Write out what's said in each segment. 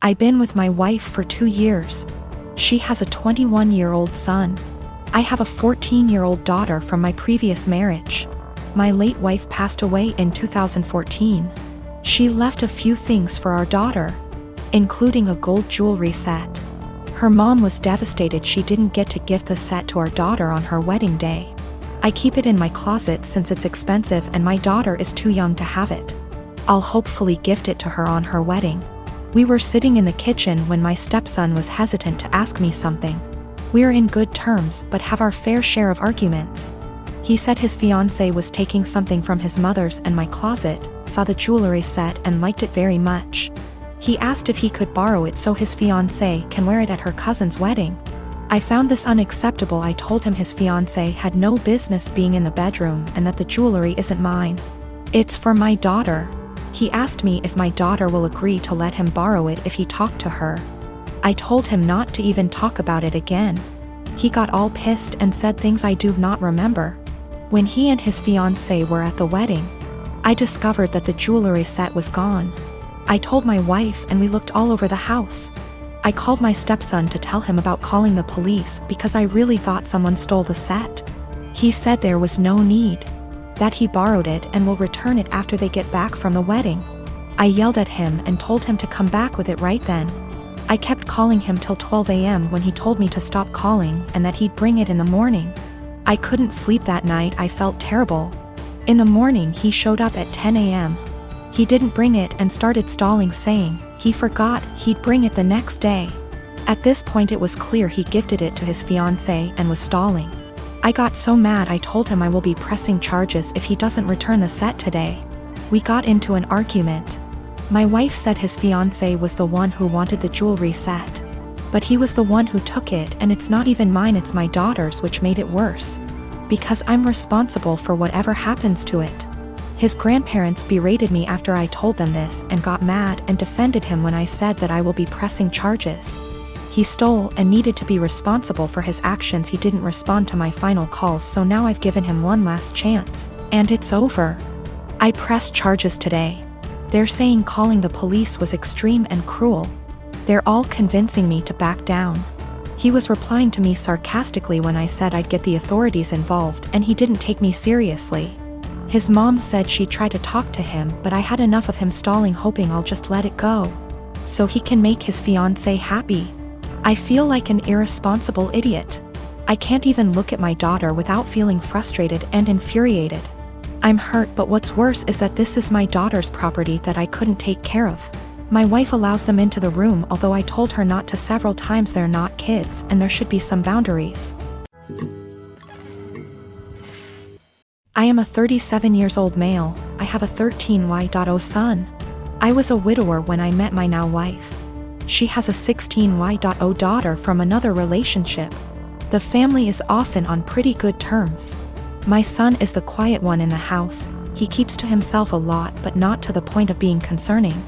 I've been with my wife for 2 years. She has a 21-year-old son. I have a 14-year-old daughter from my previous marriage. My late wife passed away in 2014. She left a few things for our daughter, including a gold jewelry set. Her mom was devastated she didn't get to gift the set to our daughter on her wedding day. I keep it in my closet since it's expensive and my daughter is too young to have it. I'll hopefully gift it to her on her wedding. We were sitting in the kitchen when my stepson was hesitant to ask me something. We're in good terms but have our fair share of arguments. He said his fiancée was taking something from his mother's and my closet, saw the jewelry set and liked it very much. He asked if he could borrow it so his fiancée can wear it at her cousin's wedding. I found this unacceptable. I told him his fiancée had no business being in the bedroom and that the jewelry isn't mine. It's for my daughter. He asked me if my daughter will agree to let him borrow it if he talked to her. I told him not to even talk about it again. He got all pissed and said things I do not remember. When he and his fiancée were at the wedding, I discovered that the jewelry set was gone. I told my wife and we looked all over the house. I called my stepson to tell him about calling the police because I really thought someone stole the set. He said there was no need, that he borrowed it and will return it after they get back from the wedding. I yelled at him and told him to come back with it right then. I kept calling him till 12 a.m. when he told me to stop calling and that he'd bring it in the morning. I couldn't sleep that night. I felt terrible. In the morning he showed up at 10 a.m. He didn't bring it and started stalling, saying he forgot he'd bring it the next day. At this point it was clear he gifted it to his fiancée and was stalling. I got so mad I told him I will be pressing charges if he doesn't return the set today. We got into an argument. My wife said his fiancée was the one who wanted the jewelry set. But he was the one who took it and it's not even mine, it's my daughter's, which made it worse. Because I'm responsible for whatever happens to it. His grandparents berated me after I told them this and got mad and defended him when I said that I will be pressing charges. He stole and needed to be responsible for his actions. He didn't respond to my final calls, so now I've given him one last chance, and it's over. I pressed charges today. They're saying calling the police was extreme and cruel. They're all convincing me to back down. He was replying to me sarcastically when I said I'd get the authorities involved, and he didn't take me seriously. His mom said she tried to talk to him, but I had enough of him stalling, hoping I'll just let it go, so he can make his fiancée happy. I feel like an irresponsible idiot. I can't even look at my daughter without feeling frustrated and infuriated. I'm hurt, but what's worse is that this is my daughter's property that I couldn't take care of. My wife allows them into the room, although I told her not to several times. They're not kids and there should be some boundaries. I am a 37-year-old male. I have a 13-year-old son. I was a widower when I met my now wife. She has a 16-year-old daughter from another relationship. The family is often on pretty good terms. My son is the quiet one in the house. He keeps to himself a lot, but not to the point of being concerning.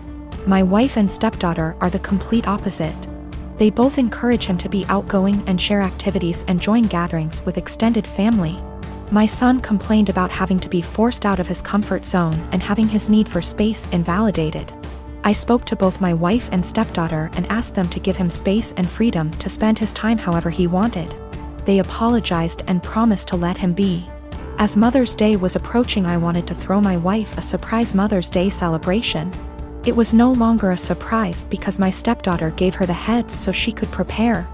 My wife and stepdaughter are the complete opposite. They both encourage him to be outgoing and share activities and join gatherings with extended family. My son complained about having to be forced out of his comfort zone and having his need for space invalidated. I spoke to both my wife and stepdaughter and asked them to give him space and freedom to spend his time however he wanted. They apologized and promised to let him be. As Mother's Day was approaching, I wanted to throw my wife a surprise Mother's Day celebration. It was no longer a surprise because my stepdaughter gave her the heads so she could prepare.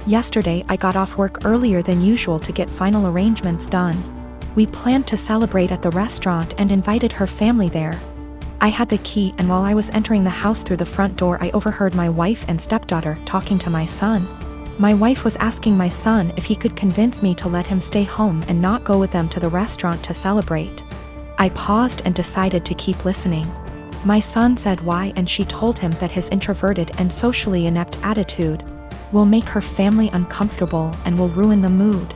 Yesterday I got off work earlier than usual to get final arrangements done. We planned to celebrate at the restaurant and invited her family there. I had the key, and while I was entering the house through the front door, I overheard my wife and stepdaughter talking to my son. My wife was asking my son if he could convince me to let him stay home and not go with them to the restaurant to celebrate. I paused and decided to keep listening. My son said why, and she told him that his introverted and socially inept attitude will make her family uncomfortable and will ruin the mood.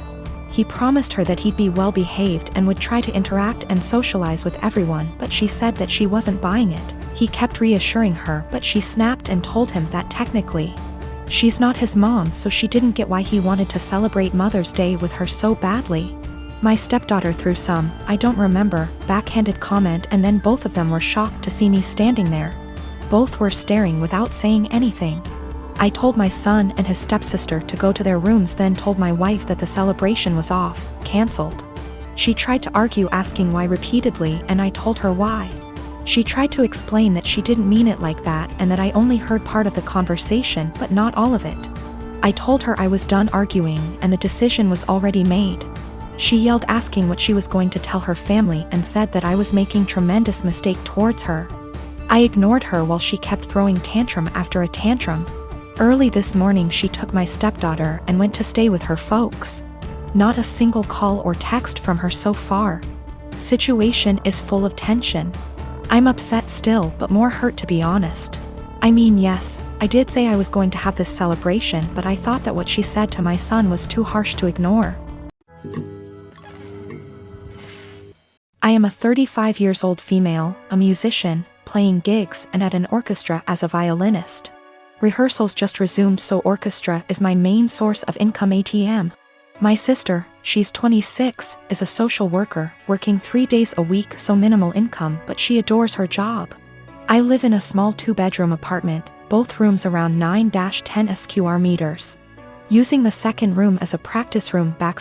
He promised her that he'd be well behaved and would try to interact and socialize with everyone, but she said that she wasn't buying it. He kept reassuring her, but she snapped and told him that technically she's not his mom, so she didn't get why he wanted to celebrate Mother's Day with her so badly. My stepdaughter threw some, I don't remember, backhanded comment, and then both of them were shocked to see me standing there. Both were staring without saying anything. I told my son and his stepsister to go to their rooms, then told my wife that the celebration was off, cancelled. She tried to argue, asking why repeatedly, and I told her why. She tried to explain that she didn't mean it like that and that I only heard part of the conversation but not all of it. I told her I was done arguing and the decision was already made. She yelled, asking what she was going to tell her family, and said that I was making tremendous mistake towards her. I ignored her while she kept throwing tantrum after a tantrum. Early this morning she took my stepdaughter and went to stay with her folks. Not a single call or text from her so far. Situation is full of tension. I'm upset still, but more hurt, to be honest. I mean, yes, I did say I was going to have this celebration, but I thought that what she said to my son was too harsh to ignore. I am a 35 years old female, a musician, playing gigs and at an orchestra as a violinist. Rehearsals just resumed, so orchestra is my main source of income ATM. My sister, she's 26, is a social worker, working 3 days a week, so minimal income, but she adores her job. I live in a small 2-bedroom apartment, both rooms around 9-10 square meters. Using the second room as a practice room /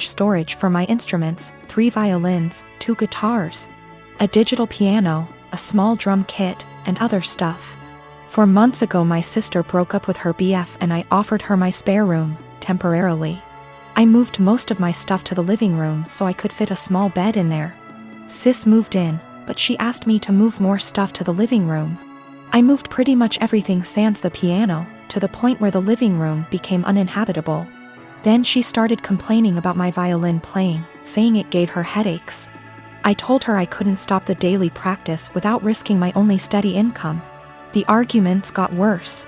storage for my instruments, 3 violins, 2 guitars, a digital piano, a small drum kit, and other stuff. 4 months ago my sister broke up with her BF and I offered her my spare room, temporarily. I moved most of my stuff to the living room so I could fit a small bed in there. Sis moved in, but she asked me to move more stuff to the living room. I moved pretty much everything sans the piano, to the point where the living room became uninhabitable. Then she started complaining about my violin playing, saying it gave her headaches. I told her I couldn't stop the daily practice without risking my only steady income. The arguments got worse.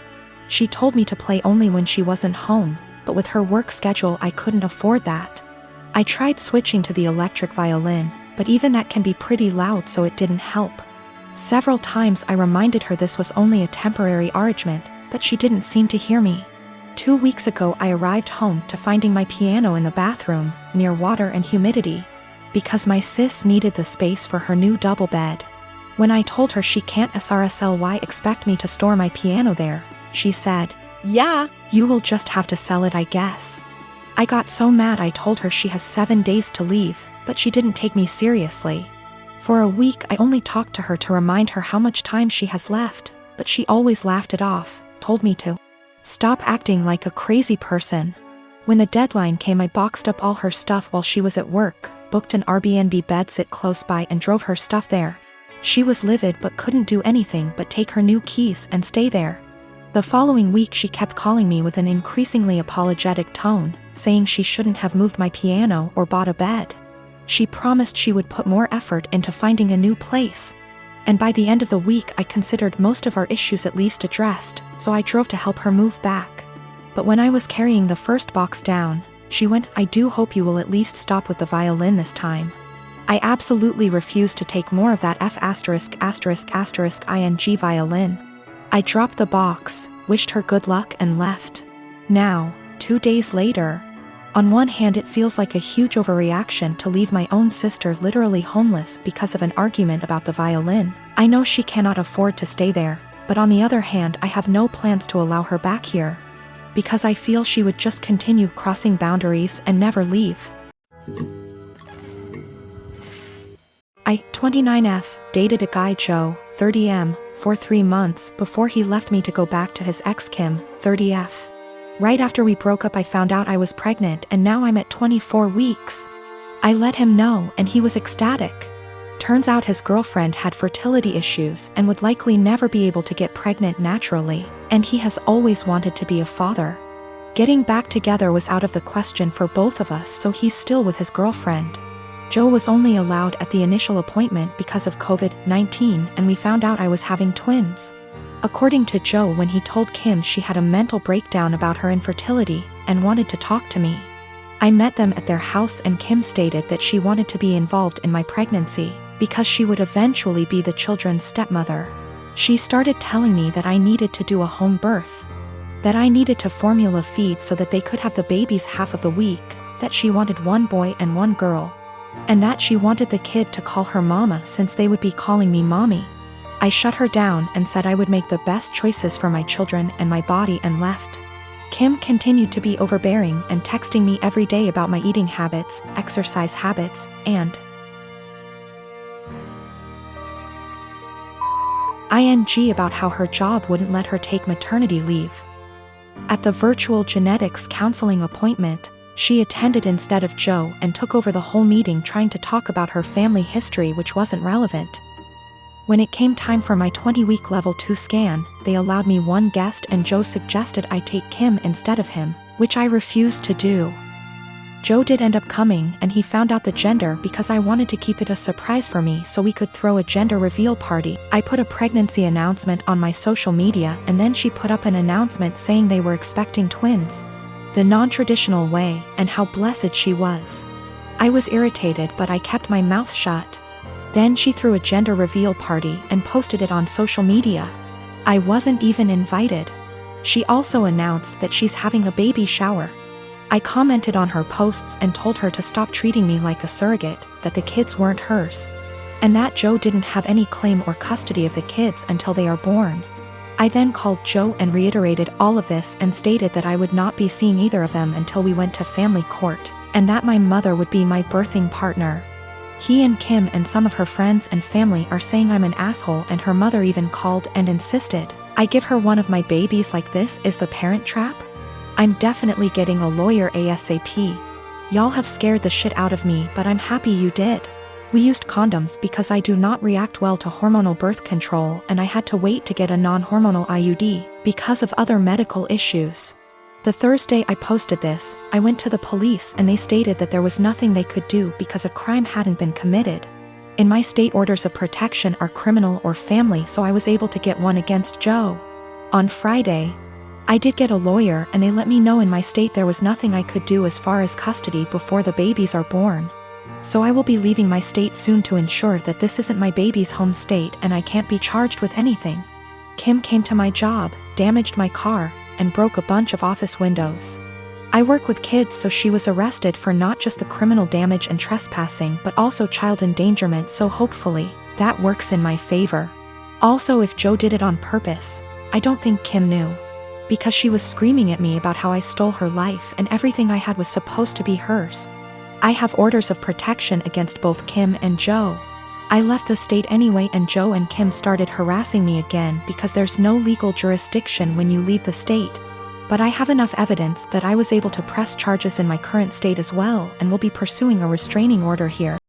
She told me to play only when she wasn't home, but with her work schedule I couldn't afford that. I tried switching to the electric violin, but even that can be pretty loud, so it didn't help. Several times I reminded her this was only a temporary arrangement, but she didn't seem to hear me. 2 weeks ago I arrived home to finding my piano in the bathroom, near water and humidity, because my sis needed the space for her new double bed. When I told her she can't SRSLY expect me to store my piano there, she said, "Yeah, you will just have to sell it, I guess." I got so mad I told her she has 7 days to leave, but she didn't take me seriously. For a week I only talked to her to remind her how much time she has left, but she always laughed it off, told me to stop acting like a crazy person. When the deadline came I boxed up all her stuff while she was at work, booked an Airbnb bedsit close by and drove her stuff there. She was livid but couldn't do anything but take her new keys and stay there. The following week she kept calling me with an increasingly apologetic tone, saying she shouldn't have moved my piano or bought a bed. She promised she would put more effort into finding a new place. And by the end of the week I considered most of our issues at least addressed, so I drove to help her move back. But when I was carrying the first box down, she went, "I do hope you will at least stop with the violin this time." I absolutely refused to take more of that *****ing violin. I dropped the box, wished her good luck and left. Now, 2 days later, on one hand it feels like a huge overreaction to leave my own sister literally homeless because of an argument about the violin. I know she cannot afford to stay there, but on the other hand I have no plans to allow her back here, because I feel she would just continue crossing boundaries and never leave. I, 29F, dated a guy Joe, 30M, for 3 months before he left me to go back to his ex Kim, 30F. Right after we broke up I found out I was pregnant and now I'm at 24 weeks. I let him know and he was ecstatic. Turns out his girlfriend had fertility issues and would likely never be able to get pregnant naturally, and he has always wanted to be a father. Getting back together was out of the question for both of us, so he's still with his girlfriend. Joe was only allowed at the initial appointment because of COVID-19, and we found out I was having twins. According to Joe, when he told Kim she had a mental breakdown about her infertility and wanted to talk to me. I met them at their house and Kim stated that she wanted to be involved in my pregnancy because she would eventually be the children's stepmother. She started telling me that I needed to do a home birth, that I needed to formula feed so that they could have the babies half of the week, that she wanted 1 boy and 1 girl, and that she wanted the kid to call her mama since they would be calling me mommy. I shut her down and said I would make the best choices for my children and my body and left. Kim continued to be overbearing and texting me every day about my eating habits, exercise habits, and ing about how her job wouldn't let her take maternity leave. At the virtual genetics counseling appointment, she attended instead of Joe and took over the whole meeting trying to talk about her family history, which wasn't relevant. When it came time for my 20-week level 2 scan, they allowed me one guest and Joe suggested I take Kim instead of him, which I refused to do. Joe did end up coming and he found out the gender because I wanted to keep it a surprise for me so we could throw a gender reveal party. I put a pregnancy announcement on my social media and then she put up an announcement saying they were expecting twins, the non-traditional way, and how blessed she was. I was irritated but I kept my mouth shut. Then she threw a gender reveal party and posted it on social media. I wasn't even invited. She also announced that she's having a baby shower. I commented on her posts and told her to stop treating me like a surrogate, that the kids weren't hers, and that Joe didn't have any claim or custody of the kids until they are born. I then called Joe and reiterated all of this and stated that I would not be seeing either of them until we went to family court, and that my mother would be my birthing partner. He and Kim and some of her friends and family are saying I'm an asshole, and her mother even called and insisted I give her one of my babies. Like, this is the Parent Trap? I'm definitely getting a lawyer ASAP. Y'all have scared the shit out of me, but I'm happy you did. We used condoms because I do not react well to hormonal birth control and I had to wait to get a non-hormonal IUD because of other medical issues. The Thursday I posted this, I went to the police and they stated that there was nothing they could do because a crime hadn't been committed. In my state, orders of protection are criminal or family, so I was able to get one against Joe. On Friday, I did get a lawyer and they let me know in my state there was nothing I could do as far as custody before the babies are born. So I will be leaving my state soon to ensure that this isn't my baby's home state and I can't be charged with anything. Kim came to my job, damaged my car, and broke a bunch of office windows. I work with kids, so she was arrested for not just the criminal damage and trespassing but also child endangerment, so hopefully that works in my favor. Also, if Joe did it on purpose, I don't think Kim knew, because she was screaming at me about how I stole her life and everything I had was supposed to be hers. I have orders of protection against both Kim and Joe. I left the state anyway and Joe and Kim started harassing me again because there's no legal jurisdiction when you leave the state. But I have enough evidence that I was able to press charges in my current state as well and will be pursuing a restraining order here.